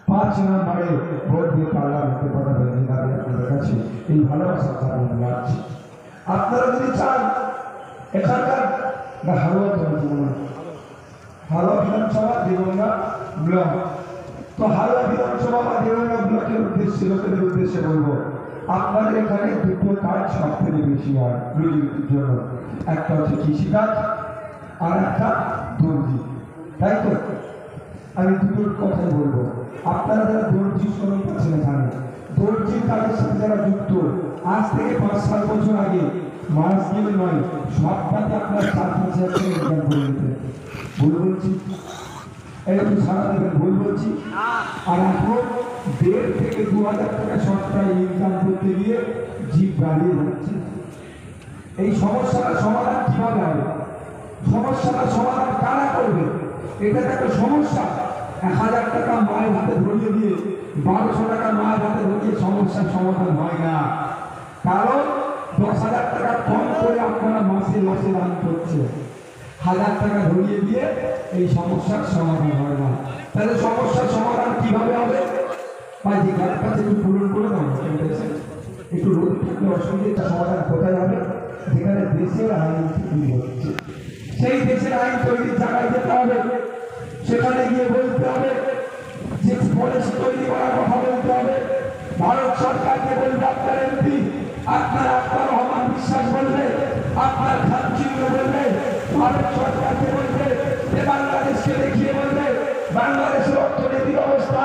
5 নম্বরে ভোট দিয়ে পার্লামেন্টে পাঠাবেন দাবি আপনাদের কাছে এই ভালোবাসা জানাচ্ছি। আপনারা যদি চান এখানকার হারোয়া বিধানসভা দেবঙ্গা ব্লক, তো হারোয়া বিধানসভা বা দেবঙ্গা ব্লকের উদ্দেশ্যে লোকেদের উদ্দেশ্যে বলবো, আপনাদের এখানে দুটো কাজ সব থেকে বেশি হয় রুজির জন্য, একটা হচ্ছে কৃষিকাজ আর একটা দর্জি, তাই তো? আমি দুটোর কথাই বলবো। আপনারা যারা দর্জি শ্রমিক আছেন এখানে, দর্জির কাজের সাথে যারা যুক্ত, আজ থেকে 5-7 বছর আগে মাস গেলে নয় সবটাতে আপনার 4-5 হাজার টাকা ইনকাম করে নিতেন। ভুল বলছি? একটু সারা দেবেন, ভুল বলছি? আর এখন 1.5 থেকে 2 হাজার টাকা সপ্তাহে ইনকাম করতে গিয়ে জীব বাড়িয়ে যাচ্ছে। এই সমস্যাটার সমাধান কিভাবে হবে? সমস্যাটার সমাধান কারা করবে? এটা একটা সমস্যা। 1000 টাকা মায়ের হাতে ধরিয়ে দিয়ে 1200 টাকা মায়ের হাতে ধরিয়ে সমস্যার সমাধান হয় না। কারণ 10,000 টাকা কম করে আপনারা মাসে মাসে দান করছে, 1000 টাকা ধরিয়ে দিয়ে এই সমস্যার সমাধান হয় না। তাহলে সমস্যার সমাধান কিভাবে হবে? ভাই যে গাড়ির কাছে একটু পূরণ করে দাও, একটু রোদ থাকলে অসুবিধা। সমাধান কোথায় হবে? যেখানে দেশের আইন তৈরি হচ্ছে, সেই দেশের আইন তৈরির জায়গায় যেতে হবে, সেখানে গিয়ে বলতে হবে, যে পলিসি তৈরি করার কথা বলতে হবে। ভারত সরকারকে বলবে, আপনার এমপি আপনার আক্তার রহমান বিশ্বাস বলবে, আপনার খান চিহ্ন বলবে, ভারত সরকারকে বলবে, যে বাংলাদেশকে দেখিয়ে বলবে বাংলাদেশের অর্থনৈতিক অবস্থা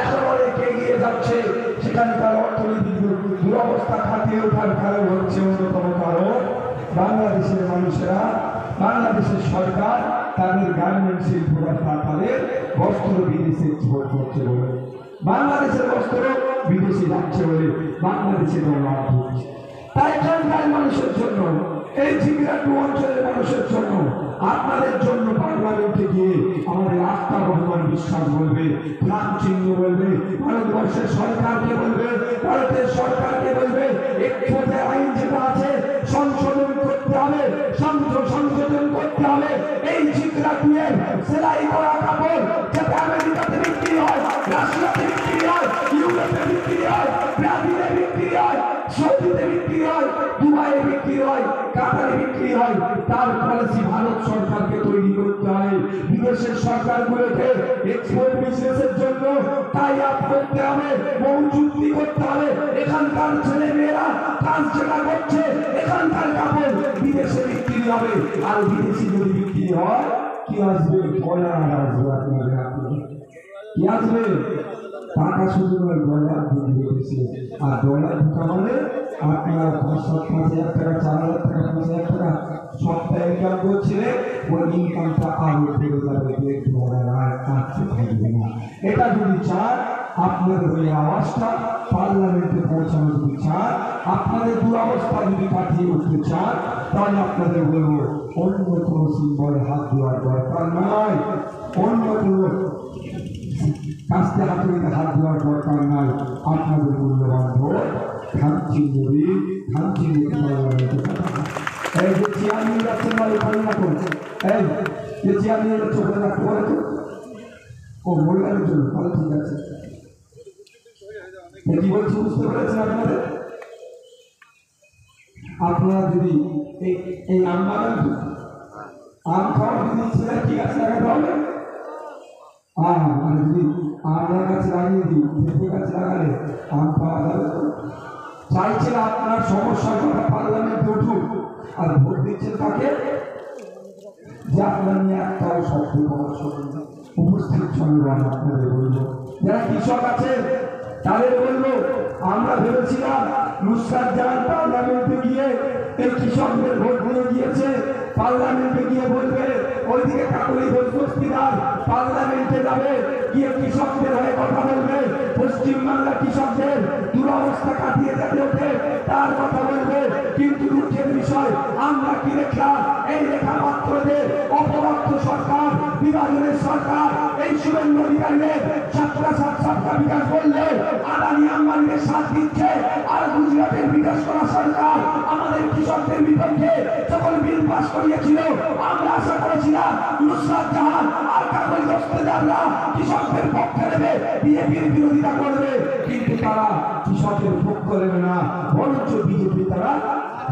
এখন অনেক এগিয়ে যাচ্ছে, সেখানকার অর্থনৈতিক দুরবস্থা কাটিয়ে ওঠার কারণ হচ্ছে অন্যতম কারণ বাংলাদেশের মানুষেরা, বাংলাদেশের সরকার তাদের গার্মেন্ট শিল্পরা তাদের বস্ত্র বিদেশে এক্সপোর্ট করছে বলে, বাংলাদেশের বস্ত্র বিদেশে যাচ্ছে বলে বাংলাদেশের লাভ হচ্ছে। তাই এখানকার মানুষের জন্য, এই জিগরাটু অঞ্চলের মানুষের জন্য, আপনাদের জন্য পার্লামেন্টে গিয়ে আমাদের আক্তার রহমান বিশ্বাস বলবে, প্রাণ চিহ্ন বলবে, ভারতবর্ষের সরকারকে বলবে, ভারতের সরকারকে বলবে, এক্সপোর্টের আইন যেটা আছে সংশোধন করতে হবে, সংশোধন করতে হবে। এই জিগরাটুয়ের সেলাই করা কাপড় যাতে আমেরিকাতে বিক্রি হয়, রাশিয়াতে বিক্রি হয়, ইউরোপে বিক্রি হয়, ব্রাজিলে বিক্রি হয়, সৌদিতে বিক্রি হয়, দুবাইয়ে বিক্রি হয়, কাতারে বিক্রি হয়, তার পলিসি ভারত সরকারকে তৈরি করতে হয়। বিদেশের সরকারগুলোকে এক্সপোর্ট বিজনেসের জন্য টাই আপ করতে হবে, বহু চুক্তি করতে হবে। এখানকার ছেলে মেয়েরা কাজ যেটা করছে, এখানকার কাপড় বিদেশে বিক্রি হবে, আর বিদেশি যদি বিক্রি হয় কি আসবে? ডলার আসবে। আপনাদের কি আসবে? টাকা শুধু নয়, ডলার ঢুকেছে। আর ডলার ঢুকা মানে আপনারা 5,000 টাকা, 4,000 টাকা, 5,000 টাকা সপ্তাহে ইনকাম করছিলেন, ওই ইনকামটা আরো বেড়ে যাবে, 1,000 আর কাটতে থাকবে না। এটা যদি চান, আপনাদের ওই আওয়াজটা পার্লামেন্টে পৌঁছানো যদি চান, আপনাদের দুরবস্থা যদি কাটিয়ে উঠতে চান, তাহলে আপনাদের বলবো অন্য কোনো সিম্বলে হাত দেওয়ার দরকার নয়, অন্য কোনো কাস্তে হাতুড়িতে হাত দেওয়ার দরকার নাই। আপনাদের মূল্যবান ভোট খাচ্ছি যদি খাচ্ছি এই যে চেয়ারম্যান যাচ্ছেন না, ওখানে না করছে, এই যে চেয়ারম্যান যাচ্ছে ওখানে রাখতে পারে তো, ও মহিলাদের জন্য, তাহলে ঠিক আছে। কি বলছি বুঝতে পেরেছেন আপনাদের? আপনারা যদি এই আম বাগান, আম খাওয়ার যদি ইচ্ছে ঠিক আছে লাগাতে হবে, আর যদি আমরা গাছ লাগিয়ে দিই, পেঁপে গাছ লাগালে আম পাওয়া যাবে। চাইছেন আপনার সমস্যার কথা পার্লামেন্টে উঠুক, আর ভোট দিচ্ছেন তাকে যে আপনার নিয়ে একটাও শব্দ উপস্থিত সঙ্গে আপনাদের বলবো। যারা কৃষক আছে তাদের বলবো, আমরা ভেবেছিলাম নুসরাত জাহান পার্লামেন্টে গিয়ে এই কৃষকদের ভোট দিয়ে গিয়েছে, পার্লামেন্টে গিয়ে বলবে, ওইদিকে কাকুলি বস্তিদার পার্লামেন্টে যাবে, গিয়ে কৃষকদের হয়ে কথা বলবে, পশ্চিমবাংলা কৃষকদের দুরবস্থা কাটিয়ে যাতে ওঠে তার কথা বলবে। কিন্তু দুঃখের বিষয় আমরা কি দেখলাম? এই লেখা মাত্রদের অপদার্থ সরকার, বিভাজনের সরকার, এই শুভেন্দু অধিকারীদের সাতটা বিকাশ বললে আদানি আম্বানিদের সাথ দিচ্ছে, আর গুজরাটের বিকাশ করা সরকার আমাদের কৃষকদের বিপক্ষে যখন বিল পাস করিয়েছিল, আমরা আশা করেছিলাম নুসরাত জাহান আর কাকুলি দস্তেদাররা কৃষকদের পক্ষে নেবে, বিজেপির বিরোধিতা করবে, কিন্তু তারা কৃষকের পক্ষ নেবে না, বরঞ্চ বিজেপি তারা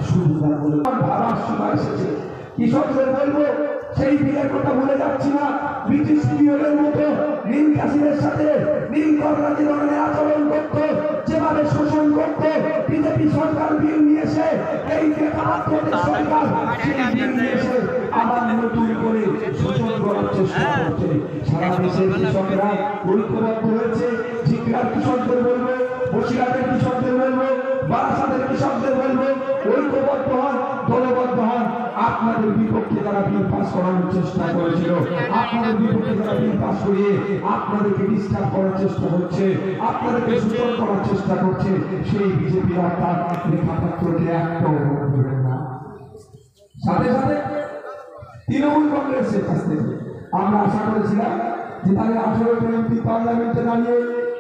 সুবিধা করবে। ভাবার সময় এসেছে। কৃষকদের বলবো, সেই বিলের কথা বলে যাচ্ছি না, ব্রিটিশ পিরিয়ডের মতো নীল কাশিদের সাথে নীল কররা যে ধরনের আচরণ করত, যেভাবে শোষণ করত, বিজেপি সরকার বিল নিয়েছে, এই যে সরকার সেই বিল নিয়েছে আবার নতুন করে শোষণ করার চেষ্টা করছে। সারা দেশের কৃষকরা ঐক্যবদ্ধ হয়েছে। ঝিকরার কৃষকদের বলবো, বসিরহাটের কৃষকদের বলবো, বারাসাতের কৃষকদের বলবো, ঐক্যবদ্ধ হন, দলবদ্ধ হন। আপনাদের বিপক্ষে যারা বিল পাস করানোর চেষ্টা করেছিল, আপনাদের বিপক্ষে যারা বিল পাস করিয়ে আপনাদেরকে ডিস্টার্ব করার চেষ্টা করছে, আপনাদেরকে শোষণ করার চেষ্টা করছে, সেই বিজেপি অর্থাৎ লেখাপত্রকে একটাও ভোট দেবেন না। সাথে সাথে তৃণমূল কংগ্রেসের কাছ থেকে আমরা আশা করেছিলাম যে তাদের 18টা এমপি পার্লামেন্টে দাঁড়িয়ে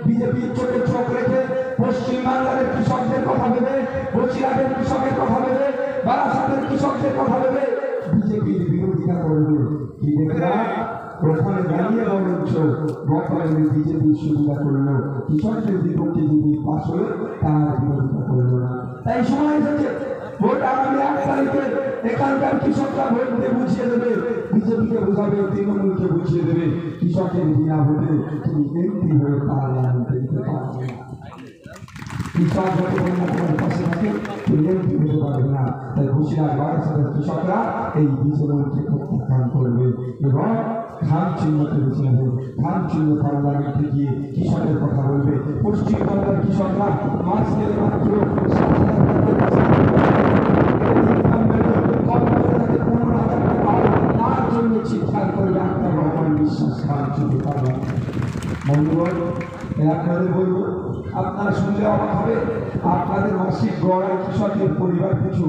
বিজেপির চোখে চোখ রেখে পশ্চিমবাংলার কৃষকদের কথা ভেবে, বসিরহাটের কৃষকের কথা ভেবে, বারাসাতের কৃষকদের কথা ভেবে বিজেপির বিরোধিতা করবে। কি দেখলাম? ওখানে দাঁড়িয়ে বরঞ্চ গতকালে বিজেপি সুবিধা করলো, কৃষকদের বিপক্ষে যদি পাশ হয়ে তার বিরোধিতা করলো না। তাই সময় এসেছে, ভোট আগামী 1 তারিখে এখানকার কৃষকরা ভোট দিয়ে বুঝিয়ে দেবে, বিজেপিকে বোঝাবে, তৃণমূলকে বুঝিয়ে দেবে, কৃষকের বিনা ভোটে তুমি এমপি হয়ে পার্লামেন্টে দিতে পারবে না। কৃষক ভোটে তোমার পাশে থাকে, তুমি এমপি হতে পারবে না। তাই বসিরহাট বারাসাতের কৃষকরা এই বিজেপিকে প্রত্যাখ্যান করবে এবং খান চিহ্নকে বেছে নেবে। খান চিহ্ন পার্লামেন্টে গিয়ে কৃষকের কথা বলবে। পশ্চিমবঙ্গের কৃষকরা মাছ কেটে মাত্র 7,000 টাকা তার জন্য চিৎকার করবে, একটা রকম বিশ্বাস খান চিহ্ন পার্লামেন্ট। বন্ধুগণ, আপনাদের বলবো, আপনারা শুনলে অবাক হবে, আপনাদের মাসিক গড় কৃষকের পরিবার পিছু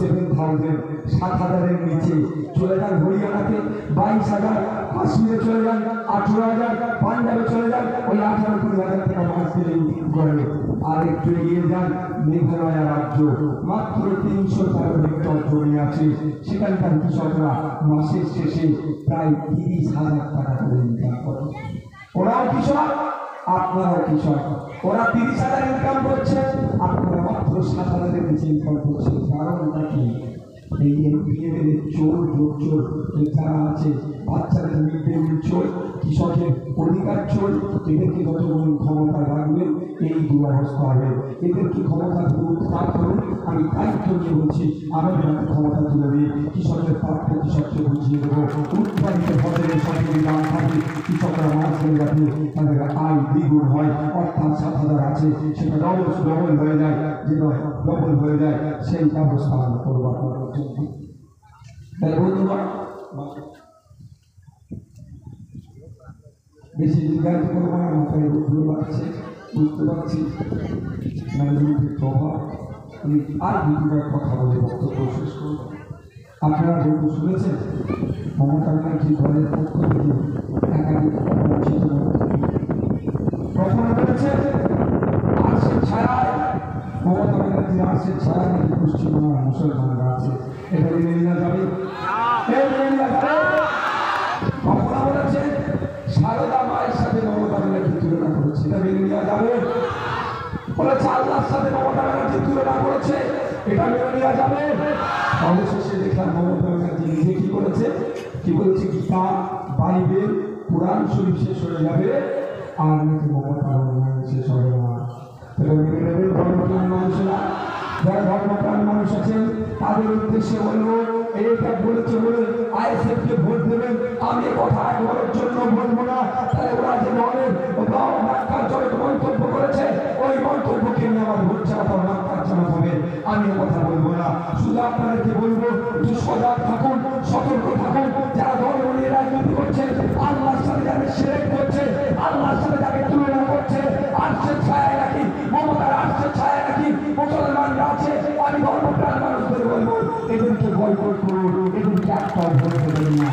7,000, 7,000-এর নিচে চলে যান হরিয়ানাতে 22,000, কাশ্মীরে চলে যান 18,000, পাঞ্জাবে চলে যান ওই 18-20,000 টাকা মাস দিলে করে। আর একটু এগিয়ে যান মেঘালয় রাজ্য, মাত্র 304 হেক্টর জমি আছে, সেখানকার কৃষকরা মাসের শেষে প্রায় 30,000 টাকা করে ইনকাম করে। ওরাও কৃষক, আপনারাও কৃষক। ওরা 30,000 ইনকাম করছে, আপনারা মাত্র 7,000-এর নিচে ইনকাম করছে। কারণটা কি? এই এমপিএর চোর চোর যারা আছে, বাচ্চাদের মিড ডে মিল চোর, কৃষকের অধিকার চোর, এদেরকে যতক্ষণ ক্ষমতা রাখবেন এই দুরবস্থা হবে। এদেরকে ক্ষমতা থেকে উৎখাত করুন। আমি দায়িত্ব নিয়ে বলছি, আমাদের হাতে ক্ষমতা তুলে দিয়ে কৃষকের প্রাপ্য কৃষককে বুঝিয়ে দেবো। উৎপাদিত ফসলের সঠিক দাম থাকে, কৃষকরা মার্কেটে যাতে তাদের আয় দ্বিগুণ হয়, অর্থাৎ 7,000 আছে সেটা ডবল হয়ে যায়, যেটা ডবল হয়ে যায় সেই ব্যবস্থা আমরা করবো আপনাদের জন্য। তাই বন্ধুগণ, বেশি দীর্ঘায়িত করবো না, মাথায় বুঝতে পারছি প্রভাব। আমি আর দুটিবার কথা বলে বক্তব্য শেষ করব। আপনারা যেহেতু শুনেছেন মমতা ব্যানার্জি দলের পক্ষ থেকে একাধিক বঞ্চিত প্রথমে বলেছে আর্শের ছায়ায়, মমতা ব্যানার্জি আর্শের ছায়ায় নাকি পশ্চিমবঙ্গের মুসলমানরা আছে, এটা মেনে নেওয়া যাবে? কখনো বলেছে সারদা মায়ের সাথে মমতা ব্যানার্জি তুলনা করেছে, এটা মেনে নেওয়া যাবে? বলেছে আল্লাহর সাথে মমতা ব্যানার্জি তুলনা করেছে, এটা মেনে নেওয়া যাবে? অবশেষে দেখলাম মমতা ব্যানার্জি নিজে কি করেছে, কি বলেছে, গীতা, বাইবেল, কোরআন শরীফ শেষ হয়ে যাবে, আর নাকি মমতা শেষ হবে না। ধর্মপ্রাণ মানুষেরা, যারা ধর্মপ্রাণ মানুষ আছেন তাদের উদ্দেশ্যে বলবো, এইটা বলেছে বলে আইএসএফকে ভোট দেবেন, আমি কথা একবারের জন্য বলবো না। তাহলে ওরা যে দলের জনক মন্তব্য করেছে, ওই মন্তব্যকে নিয়ে আমার ভোট চালাতে হবে, আমি কথা বলবো না। শুধু আপনাদেরকে বলবো, একটু সজাগ থাকুন, সতর্ক থাকুন। যারা ধর্ম নিয়ে রাজনীতি করছে, আল্লাহর সাথে যাদের শিরক করছে, আল্লাহর সাথে যাকে তুলনা করছে, আর্শের ছায়ায় নাকি মমতার আর্শের ছায়ায় নাকি মুসলমানরা আছে, আমি ধর্মপ্রাণ মানুষদের বলবো, এদেরকে বয়কট করুন, এদেরকে একটা ভোট দেবেন না,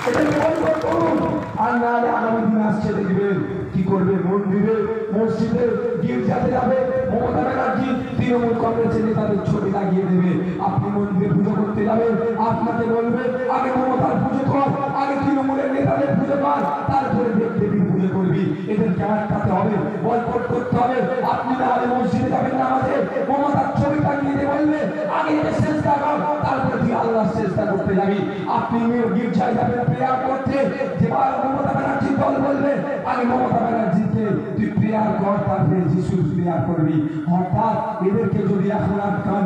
এদেরকে বয়কট করুন। আর নাহলে আগামী দিন আসছে দেখবেন কি করবে, মন্দিরে মসজিদে গির্জাতে যাবে, মমতা ব্যানার্জি তৃণমূল কংগ্রেসের নেতাদের ছবি লাগিয়ে দেবে। আপনি মন্দিরে পুজো করতে যাবেন, আপনাকে বলবে আগে মমতার পুজো কর, আগে তৃণমূলের নেতাদের পুজো কর, তারপরে দেবীর পুজো করবি। এদেরকে আটকাতে হবে, বয়কট করতে হবে। আপনি না হলে মসজিদে যাবেন নামাজে, মমতার ছবি টাঙিয়ে দিয়ে বলবে আগে এটা চেষ্টা কর, তারপরে তুই আল্লাহ চেষ্টা করতে যাবি। আপনি গির্জায় যাবেন প্রেয়ার করতে, যেবার মমতা ব্যানার্জির দল বলবে আগে মমতা ব্যানার্জিকে তুই প্রেয়ার কর, তারপরে যিশুর প্রেয়ার করবি। অর্থাৎ এদেরকে যদি এখন আটকান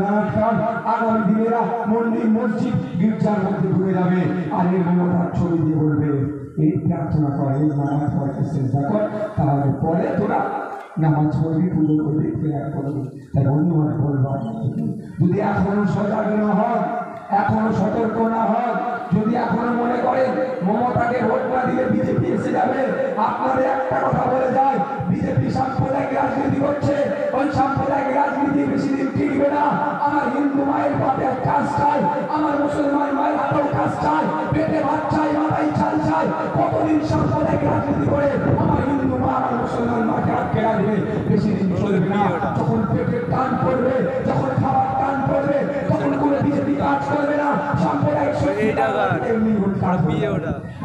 আগামী দিনেরা মন্দির মসজিদ গির্জার মধ্যে ঢুকে যাবে, আর এই মমতার ছবি দিয়ে বলবে এই প্রার্থনা কর, এই নামাজ পড়তে চেষ্টা কর, তাহলে পরে তোরা নামাজ পড়বি, পুজো করবি, প্রেয়ার করবি। তাই বন্ধুরা বলবো, যদি এখনো সজাগ না হন, এখনো সতর্ক না হন, যদি এখনো মনে করেন মমতাকে ভোট না দিলে বিজেপি এসে যাবে, আপনাদের একটা কথা বলে যায়, বিজেপি সাম্প্রদায়িক রাজনীতি করছে, ওই সাম্প্রদায়িক রাজনীতি বেশি দিন টিকবে না। আমার হিন্দু মায়ের পাতে কাজ চাই, আমার মুসলমান মায়ের হাতেও কাজ চাই, পেটে ভাত চাই, মাথায় চাল চাই। কতদিন সাম্প্রদায়িক রাজনীতি করে আমার হিন্দু মা আমার মুসলমান মাকে আটকে রাখবে? বেশি দিন চলবে না। যখন পেটের টান পড়বে, যখন খাবার টান পড়বে, তখন কোনো বিজেপি কাজ করবে না। সাম্প্রদায়িক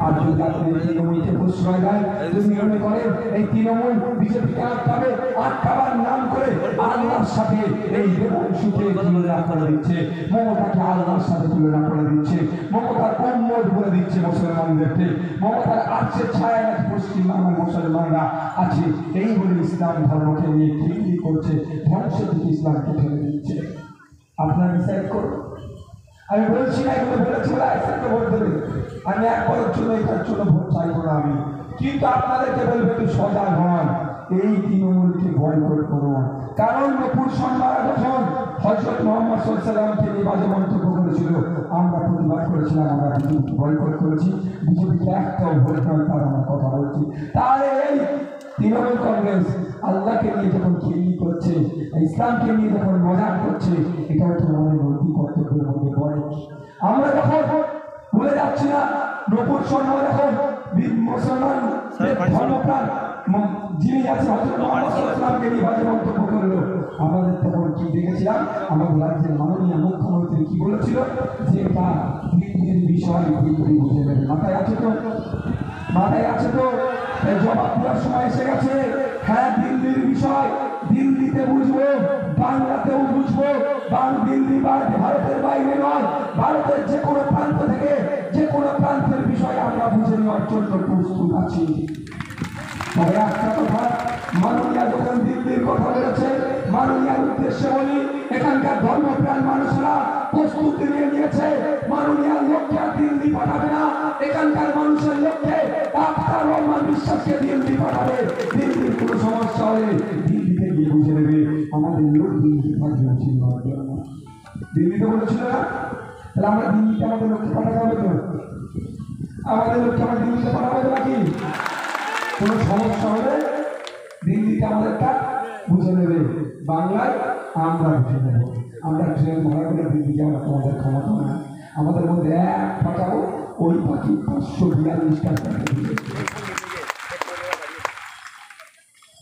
আর যদি আপনি তৃণমূলকে প্রশ্রয় দেয়, যদি মনে করেন এই তৃণমূল বিজেপিকে আটকাবে, আটকাবার নাম করে আল্লাহর সাথে এই দেবংশুকে তুলনা করে দিচ্ছে, মমতাকে আল্লাহর সাথে তুলনা করে দিচ্ছে, মমতার উম্মত বলে দিচ্ছে মুসলমানদেরকে, মমতার আর্শের ছায়া পশ্চিমবাংলার মুসলমানরা আছে, এই বলে ইসলাম ধর্মকে নিয়ে কি করছে, ধ্বংসের দিকে ইসলামকে ঠেলে দিচ্ছে। আপনারা ডিসাইড করুন। আমি বলছি না এগুলো বলেছি বলে একসাথে ভোট দেবে, আমি একবারের জন্য এটার জন্য ভোট চাইবো না আমি, কিন্তু আপনাদেরকে বলবো একটু সজাগ হন, এই তৃণমূলকে বয়কট করুন। কারণ নূপুর শর্মারা যখন হযরত মুহাম্মদ সাল্লাল্লাহু আলাইহি ওয়াসাল্লামকে নিয়ে বাজে মন্তব্য করেছিল, আমরা প্রতিবাদ করেছিলাম, আমরা বিজেপিকে বয়কট করেছি, বিজেপিকে একটাও ভোট নয় তার আমরা কথা বলছি। তাহলে এই তৃণমূল কংগ্রেস আল্লাহকে নিয়ে যখন খিল্লি করছে, ইসলামকে নিয়ে যখন মজাক করছে, এটাও তো আমাদের নৈতিক কর্তব্যের মধ্যে পড়ে। আমরা যখন ভুলে যাচ্ছি না, নূপুর শর্মা যখন মুসলমান ধর্মপ্রাণ যিনি আছে হযরত মুহাম্মদ সাল্লাল্লাহু আলাইহি ওয়াসাল্লামকে নিয়ে বাজে মন্তব্য করলো, আমাদের তখন কি দেখেছিলাম, আমাদের রাজ্যের মাননীয় মুখ্যমন্ত্রী কি বলেছিল যে এটা দিল্লির বিষয়, দিল্লি বুঝে নেবে। মাথায় আছে তো? মাথায় আছে তো? জবাব দেওয়ার সময় এসে গেছে। হ্যাঁ, দিল্লির বিষয়, দিল্লিতে বুঝবো, বাংলাতেও বুঝবো, দিল্লি ভারতের বাইরে নয়, ভারতের যে কোনো প্রান্ত থেকে যে কোনো প্রান্তের বিষয় আমরা বুঝে নেওয়ার জন্য প্রস্তুত আছি। তবে একটা কথা, মাননীয়া যখন দিল্লির কথা বলেছে, মাননীয়ার উদ্দেশ্যে বলি, এখানকার ধর্মপ্রাণ মানুষরা প্রস্তুতি নিয়ে নিয়েছে, মাননীয়ার লক্ষ্যে দিল্লি পাঠাবে না, এখানকার মানুষের লক্ষ্যে ডাক্তার রহমান বিশ্বাসকে দিল্লি পাঠাবে। দিল্লির কোনো সমস্যা হলে দিল্লিতে গিয়ে বুঝে নেবে আমাদের লোক দিল্লি পাঠিয়েছিল, দিল্লিতে বলেছিল না, তাহলে আমরা দিল্লিতে আমাদের লক্ষ্যে পাঠাতে হবে তো, আমাদের লক্ষ্যে আমরা দিল্লিতে পাঠাবো নাকি? কোনো সমস্যা হলে দিল্লিতে আমাদেরটা বুঝে নেবে, বাংলায় আমরা বুঝে নেব। আমরা ট্রেন ভাড়া করে দিল্লি যাওয়ার তোমাদের ক্ষমতা না, আমাদের মধ্যে এক পাঠাবো, ওই পাখি 542টা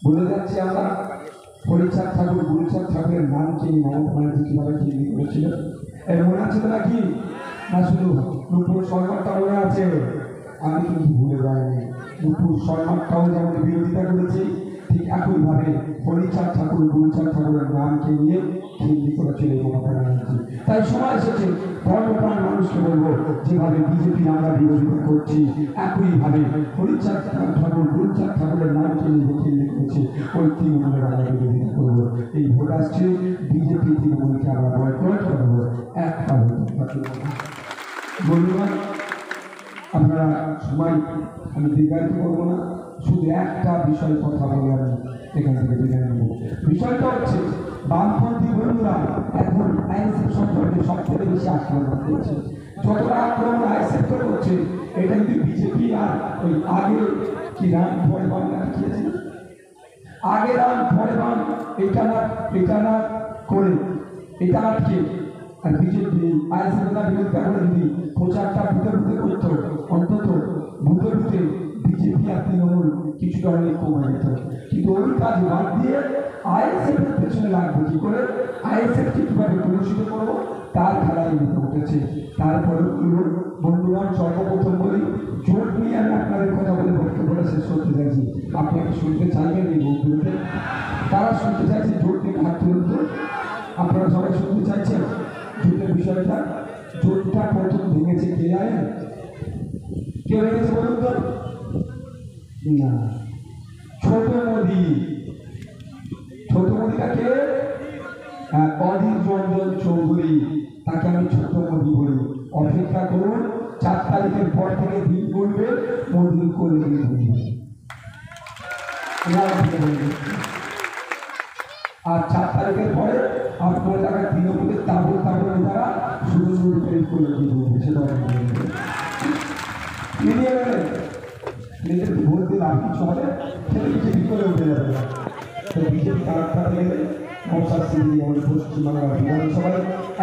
বলে যাচ্ছি। আমরা হরিচাঁদ ঠাকুর, গুরুচাঁদ ঠাকুরের নামকে মমতা ব্যানার্জি কিভাবে চিহ্নিত করেছিল এর মনে আছে তো নাকি? না শুধু নূপুর শর্মারটা মনে আছে? আমি কিন্তু ভুলে যাইনি, নূপুর শর্মারটাও যেমন বিরোধিতা করেছি, ঠিক একইভাবে হরিচাঁদ ঠাকুর, গুরুচাঁদ ঠাকুরের নামকে নিয়ে চিহ্নিত করেছিল মমতা ব্যানার্জি। তাই সময় এসেছে ধর্মপ্রাণ মানুষকে বলবো, যেভাবে বিজেপি আমরা বিরোধিতা করছি, একইভাবে হরিচাঁদ ঠাকুর, গুরুচাঁদ ঠাকুরের নামকে নিয়ে চিহ্নিত করেছে, ওই তৃণমূলের আমরা বিরোধিতা করবো। এই ভোট আসছে, বিজেপি তৃণমূলকে আমরা বয়কট করবো, একটা ভোট বন্ধুরা। আপনারা সবাই, আমি দীর্ঘায়িত করবো না, শুধু একটা বিষয় কথা বলে আমি এখান থেকে বিদায় নেব। বিষয়টা হচ্ছে বামপন্থী বন্ধুরা এখন আইএসএফ সম্পর্কে সবথেকে বেশি আক্রমণ করছে। যতটা আক্রমণ আইএসএফ করছে, এটা কিন্তু বিজেপি আর ওই আগে কি রাম পরে বাম দেখিয়েছে, আগে রাম পরে বাম, এটা না করে এটা আটকে, আর বিজেপি আইএসএফ বিরোধিতা করে যদি প্রচারটা ভূতে করতো, অন্তত ভূতে বিজেপি আর তৃণমূল কিছুটা অনেক কমে যেত, কিন্তু ওই কাজ বাদ দিয়ে আইএসএফ এর পেছনে লাগবে কি করে, আইএসএফ কে কিভাবে প্রদর্শিত করবো তার খেলায় মেতে উঠেছে। তারপরে বন্ধুগণ, সর্বপ্রথম বলি, জোট নিয়ে আমি আপনাদের কথা বলে বক্তব্যটা শেষ করতে চাইছি। আপনাকে শুনতে চাইবেন এই বক্তব্যতে? তারা শুনতে চাইছে জোট নিয়ে হাত তুলুন তো। আপনারা সবাই শুনতে চাইছেন জোটের বিষয়টা? জোটটা প্রথম ভেঙেছে কে জানেন? কে ভেঙেছে বলুন তো? না, ছোট মোদি। ছোট মোদিটা কে? অধীর রঞ্জন চৌধুরী, তাকে আমি ছোট মোদি বলি। অপেক্ষা করুন, 4 তারিখের পর থেকে দিন বলবে মোদির করে দিয়ে আর 4 তারিখের পরে আপনার এলাকায় তৃণমূলের তাবল নেতারা শুধু করে দিয়ে দেবে। সেটা নিজের ভোট দিলে আর কিছু হবে, সেটা বিজেপি করে উঠে যাবে না। বিজেপি কারাটা গেলে পশ্চিমবাংলা বিধানসভায়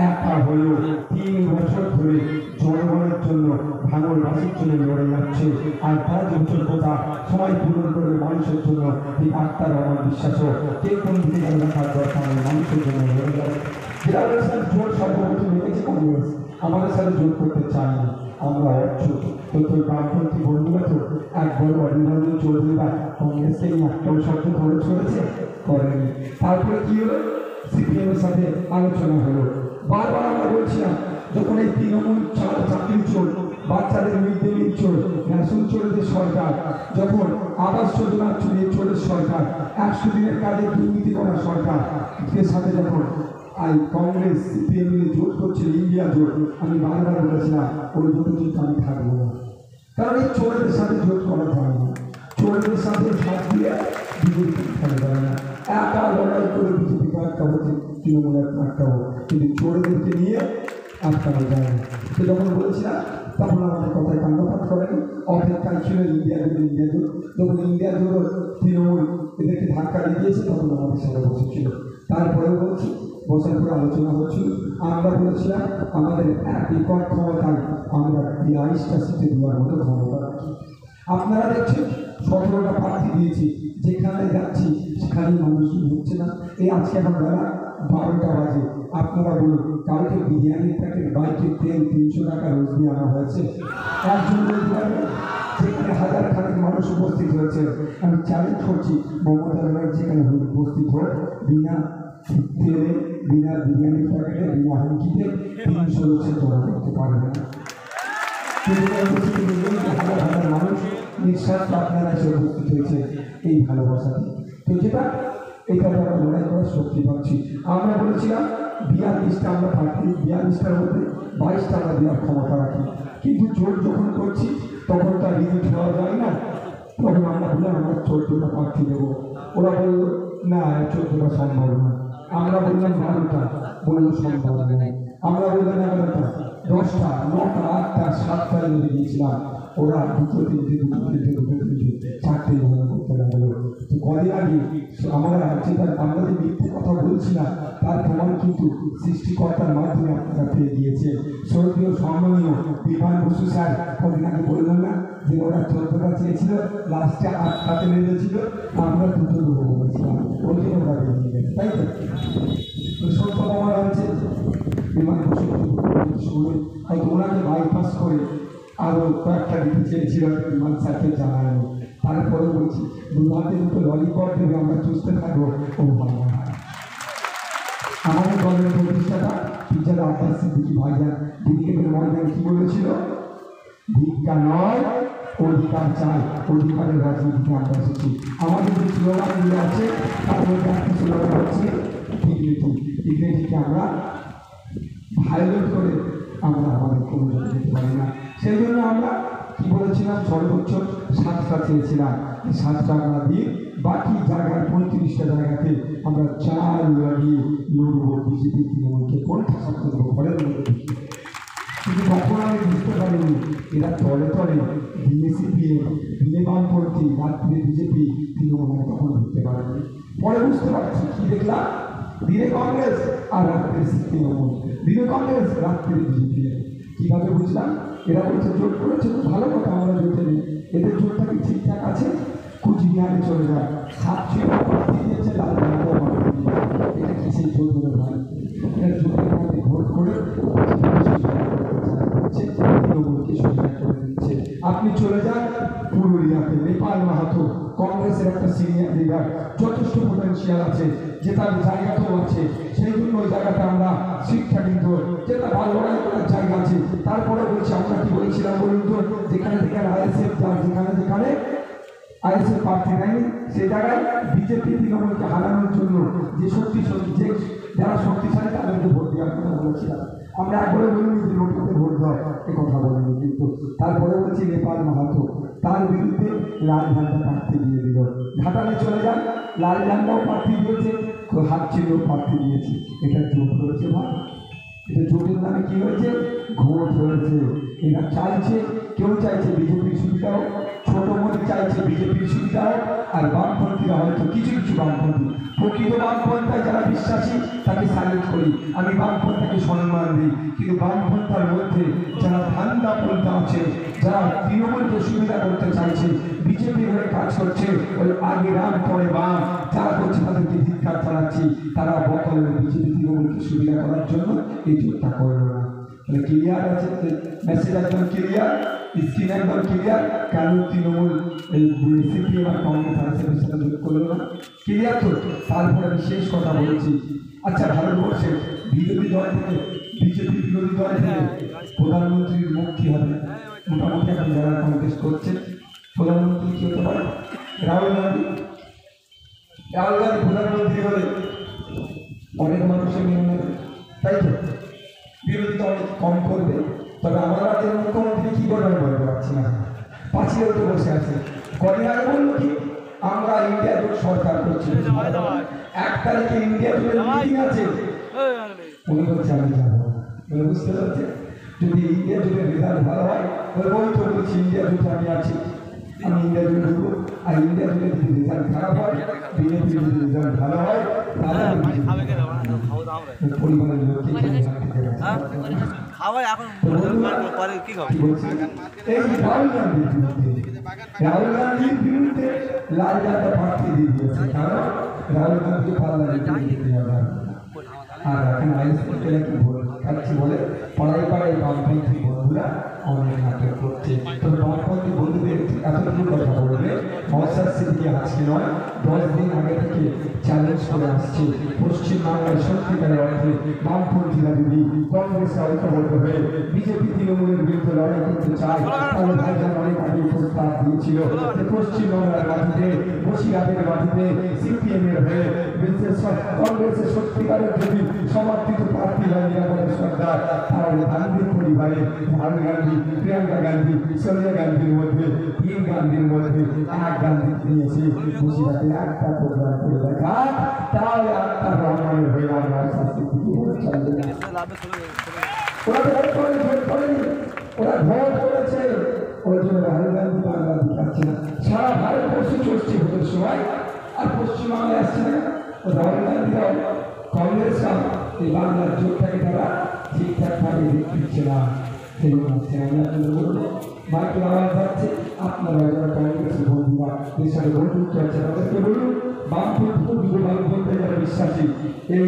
একা হলেও 3 বছর ধরে জনগণের জন্য, ভাঙড়বাসীর জন্য লড়ে যাচ্ছে। আর 5 বছর কথা সময় পূরণ করে মানুষের জন্য এই আত্মার আমার বিশ্বাসও কে কোন দিকে গেলে রাখার দরকার নেই, মানুষের জন্য লড়ে যাবে। যেটা বলেছেন জোট সর্বপ্রথম রেখেছে কংগ্রেস, আমাদের সাথে জোট করতে চায়নি। আমরা অচ্ছুত বামপন্থী বন্ধুরা তো একবার অধীর চৌধুরীরা কংগ্রেসকে একটাও শব্দ খরচ করেছে, করেনি। তারপরে কি হলো, সিপিএম এর সাথে আলোচনা হলো। বারবার আমরা বলছিলাম, যখন এই তৃণমূল চাকরি চোর, বাচ্চাদের মিড ডে মিল চোর, রেশন চোরের সরকার, যখন আবাস যোজনা চোরের সরকার, 100 দিনের কাজে দুর্নীতি করা সরকার, এর সাথে যখন কংগ্রেস সিপিএম মিলে জোট করছে, ইন্ডিয়া জোট, আমি বারবার বলেছিলাম ওই জোটে কিন্তু আমি থাকবো না। কারণ এই চোরদের সাথে জোট করা যায় না, চোরদের সাথে সাথ দিয়ে বিজেপি খেলা যায় না। একা লড়াই করে বিজেপি একটা হচ্ছে, তৃণমূলের একটা হোক, কিন্তু চোরদেরকে নিয়ে আটকানো যায় না। তো যখন বলেছিলাম তখন আমাদের কথায় কান্নপাত করেনি, অপেক্ষায় ছিল ইন্ডিয়া জোট। যখন ইন্ডিয়া জোট তৃণমূল এদেরকে ধাক্কা দিয়ে দিয়েছে, তখন আমাদের সাথে বসেছিল। তারপরেও বলছি, বসার পরে আলোচনা হচ্ছিল, আমরা বলেছিলাম আমাদের 1 একক ক্ষমতায় আমরা 42টা সিটে দেওয়ার মতো ক্ষমতা রাখি। আপনারা দেখছেন 17টা প্রার্থী দিয়েছি, যেখানে যাচ্ছি সেখানেই মানুষ হচ্ছে না। এই আজকে এখন বেলা 12টা বাজে, আপনারা বলুন কালকে বিরিয়ানির প্যাকেট, বাইকের তেল 300 টাকা রোজ দিয়ে আনা হয়েছে? একজন যেখানে হাজার খানেক মানুষ উপস্থিত হয়েছে, আমি চ্যালেঞ্জ করছি মমতা ব্যানার্জি যেখানে উপস্থিত হয়, বিনা তেলে, বিনা বিরিয়ানির প্যাকেটে, বিনা হুমকিতে 300 লোকের জমা করতে পারবে না। হাজার হাজার মানুষ নিঃস্বার্থ আপনারা এসে উপস্থিত হয়েছে এই ভালোবাসাতে। তো যেটা এটা আমরা লড়াই করার শক্তি পাচ্ছি। আমরা বলেছিলাম 42টা আমরা প্রার্থী, 42টার মধ্যে 22টা আমরা দেওয়ার ক্ষমতা রাখি, কিন্তু জোট যখন করছি তখন তার রিজিট হওয়া যায় না। তখন আমরা বললাম আমরা 14টা প্রার্থী দেবো। ওরা বলল না 14টা সম্ভব না। আমরা বললাম 12টা, বললো সম্ভব নেই। আমরা বললাম 11টা, 10টা, 9টা, 8টা, 7টা লেগে দিয়েছিলাম। ওরা 2 3 4টে মনে করতে লাগলো। তো কদিন আগে আমরা আমরা যে মিথ্যে কথা বলছিলাম তার প্রমাণ কিন্তু সৃষ্টিকর্তার মাধ্যমে আপনারা পেয়ে গিয়েছে। স্বর্গীয় সম্মানীয় বিমান বসু স্যার কদিন আগে বললাম না যে ওরা 14টা চেয়েছিল, লাস্টে 8টাতে নেমেছিল, আমরা 2টো দেবো বলেছিলাম, ওই জন্য ওরা বেরিয়ে গেছে, তাই তো সত্য আমার হচ্ছে বিমান বসু শুনে হয়তো ওনাকে বাইপাস করে আরও কয়েকটা দিতে চেয়েছিল, বিমান স্যারকে জানায়নি। তারপরে বলছি 2 হাতে 2টো ললিপপ দেবে, আমরা চুষতে থাকবো। ও ভালো আমাদের দলের প্রতিষ্ঠাতা টিচার আব্বাস সিদ্দিকী ভাইজান দিদিকে ময়দান কি বলেছিল, ভিক্ষা নয় অধিকার চাই, অধিকারের রাজনীতিতে আমরা এসেছি। আমাদের যে স্লোগানগুলো আছে তার মধ্যে একটা স্লোগান হচ্ছে ডিগনিটি। ডিগনিটিকে আমরা ভায়োলেট করে আমরা আমাদের কোনো জায়গায় যেতে পারি না। সেই জন্য আমরা কি বলেছিলাম, সর্বোচ্চ 7টা চেয়েছিলাম, 7টা আমরা দিয়ে বাকি জায়গায় 35টা জায়গাতে আমরা 4 লাগিয়ে লড়বো বিজেপি তৃণমূলকে কোনটা শক্ত দেবো ঘরের মধ্যে। কিন্তু তখন আমি বুঝতে পারিনি এরা তলে তলে দিনে সিপিএম, দিনে বামপন্থী, রাত্রে বিজেপি, তৃণমূল তখন বুঝতে পারেনি। পরে বুঝতে পারছি কি দেখলাম, দিনে কংগ্রেস আর রাত্রে তৃণমূল, দিনে কংগ্রেস রাত্রে বিজেপি। কীভাবে বুঝলাম? এরা বলছে জোট করেছে, তো ভালো কথা, আমরা জোটে নেই। এদের জোরটা কি ঠিকঠাক আছে? কুচবিহারে চলে যায়, 7 প্রার্থী দিয়েছে, লাল ঝান্ডাও প্রার্থী দিয়েছে। এটা কি সেই জোর বলে ভাই? এটা জোটের মধ্যে ভোট করে তৃণমূলকে সুবিধা করে দিচ্ছে। আপনি চলে যান পুরুলিয়াতে, নেপাল মাহাতো কংগ্রেসের একটা সিনিয়র লিডার, যথেষ্ট পোটেন্সিয়াল আছে, জেতার জায়গাটাও আছে। সেই জন্য ওই জায়গাটা আমরা শিক্ষা কিন্তু যেটা ভালো লড়াই করার জায়গা আছে। তারপরে বলছি, আমরা কি বলেছিলাম বলুন তো, যেখানে যেখানে আইএসএফ যার যেখানে আইএসএফ প্রার্থী নেয়নি, সেই জায়গায় বিজেপি তৃণমূলকে হারানোর জন্য যে যারা শক্তিশালী তাদেরকে ভোট দেওয়ার কথা বলেছিলাম। আমরা একবারে বলিনি যে লোককে ভোট দাও, এ কথা বলিনি। কিন্তু তারপরে বলছি নেপাল মাহাতো, তার বিরুদ্ধে লাল ঝান্ডা প্রার্থী দিয়ে দিল। ঘাটালে চলে যান, লাল ঝান্ডাও প্রার্থী দিয়েছে, হাত ছিল প্রার্থী দিয়েছে। এটা জোট হয়েছে ভাই, এটা জোটের নামে কি হয়েছে? ভোট হয়েছে। এরা চাইছে, কেউ চাইছে বিজেপির সুবিধা হোক, ছোট মোদী চাইছে বিজেপির সুবিধা হোক, আর বামপন্থীরা হয়তো কিছু বামপন্থী, প্রকৃত বামপন্থায় যারা বিশ্বাসী তাকে স্যালুট করি, আমি বামপন্থাকে সম্মান দিই। কিন্তু বামপন্থার মধ্যে যারা ঠান্ডা পন্থা আছে, যারা তৃণমূলকে সুবিধা করতে চাইছে, বিজেপির হয়ে কাজ করছে, ওই আগে রাম পরে বাম যারা করছে তাদেরকে ধিক্কার চালাচ্ছি। তারা বদলে বিজেপি তৃণমূলকে সুবিধা করার জন্য এই জোটটা করলো না। তাহলে ক্লিয়ার আছে, মেসেজ একদম ক্লিয়ার, স্ক্রিন একদম ক্লিয়ার। কেন তৃণমূল এই সিপিএম আর কংগ্রেস আইএসএফের সাথে যোগ করলো না? ক্লিয়ার তো? তারপরে আমি শেষ কথা বলছি। আচ্ছা, ভারতবর্ষে বিরোধী দল থেকে, বিজেপি বিরোধী দল থেকে প্রধানমন্ত্রীর মুখ কি হবে? মোটামুটি এখন যারা কংগ্রেস করছে, প্রধানমন্ত্রী কি হতে পারে? রাহুল গান্ধী প্রধানমন্ত্রী হলে অনেক মানুষের মেনে নেবে, তাই তো? বিরোধিতা অনেক কম করবে। তবে আমার রাজ্যের মুখ্যমন্ত্রী কি করবে আমি বলতে পারছি না, পাঁচিয়ে উঠে বসে আছে। কদিন আগে বললো কি, আমরা ইন্ডিয়া জোট সরকার করছি, 1 তারিখে ইন্ডিয়া জোটের মিটিং আছে, উনি বলছে আমি যাবো। বুঝতে পারছে, যদি ইন্ডিয়া জোটের রেজাল্ট ভালো হয়, ওই তো বলছি ইন্ডিয়া জোটে আমি আছি, আমি ইন্ডিয়া জোটে ঢুকবো। আর ইন্ডিয়া জোটের যদি রেজাল্ট খারাপ হয়, বিজেপি যদি রেজাল্ট ভালো হয়, তাহলে পরিবারের লোককে রাহুল গান্ধীর বিরুদ্ধে লাল ঝান্ডা প্রার্থী দিয়ে দিয়েছে, কারণ রাহুল গান্ধী আর এখন আইএসএফকে নাকি ভোট খাচ্ছি বলে পাড়ায় পাড়ায় বামপন্থী বন্ধুরা অনেক নাটক করছে। তবে বামপন্থী বন্ধুদের এতটুকু কথা বলবে, মহাশাস সিদ্দিকী আজকে নয়, 10 দিন আগে থেকে চ্যালেঞ্জ করে আসছে, পশ্চিমবাংলায় সত্যিকারের অর্থে বামপন্থীরা যদি কংগ্রেসে ঐক্যবদ্ধ হয়ে বিজেপি তৃণমূলের বিরুদ্ধে লড়াই করতে চায়, তাহলে ভাইজান অনেক আগে প্রস্তাব দিয়েছিল যে পশ্চিমবাংলার মাটিতে, বসিরহাটের মাটিতে সিপিএম এর হয়ে কংগ্রেসের সত্যিকারের যদি সমর্থিত প্রার্থী হয় নিরাপদ সরকার, তাহলে গান্ধীর পরিবারে রাহুল গান্ধী, প্রিয়াঙ্কা গান্ধী, সোনিয়া গান্ধীর মধ্যে 3 গান্ধীর মধ্যে 1 গান্ধী নিয়েছে, বসিরহাটে একটা প্রোগ্রাম করে দেখা, তাহলে আত্মার রহমানের হয়ে আমরা ওরা ভোট করেছে, ওই জন্য রাহুল গান্ধী বাংলা দিচ্ছে না। সারা ভারতবর্ষে চলছে ভোটের সময়, আর পশ্চিমবাংলায় আসছে না। রাহুল গান্ধীরাও কংগ্রেসরা এই বাংলার জোটটাকে তারা ঠিকঠাকভাবে দিচ্ছে না। সেই হচ্ছে আমি আপনাদের বলবো, মাইকের আওয়াজ যাচ্ছে, আপনারা যারা কংগ্রেসের বন্ধুরা এর সাথে বন্ধুত্ব আছে তাদেরকে বলুন, বামপন্থী যারা বিশ্বাসী এই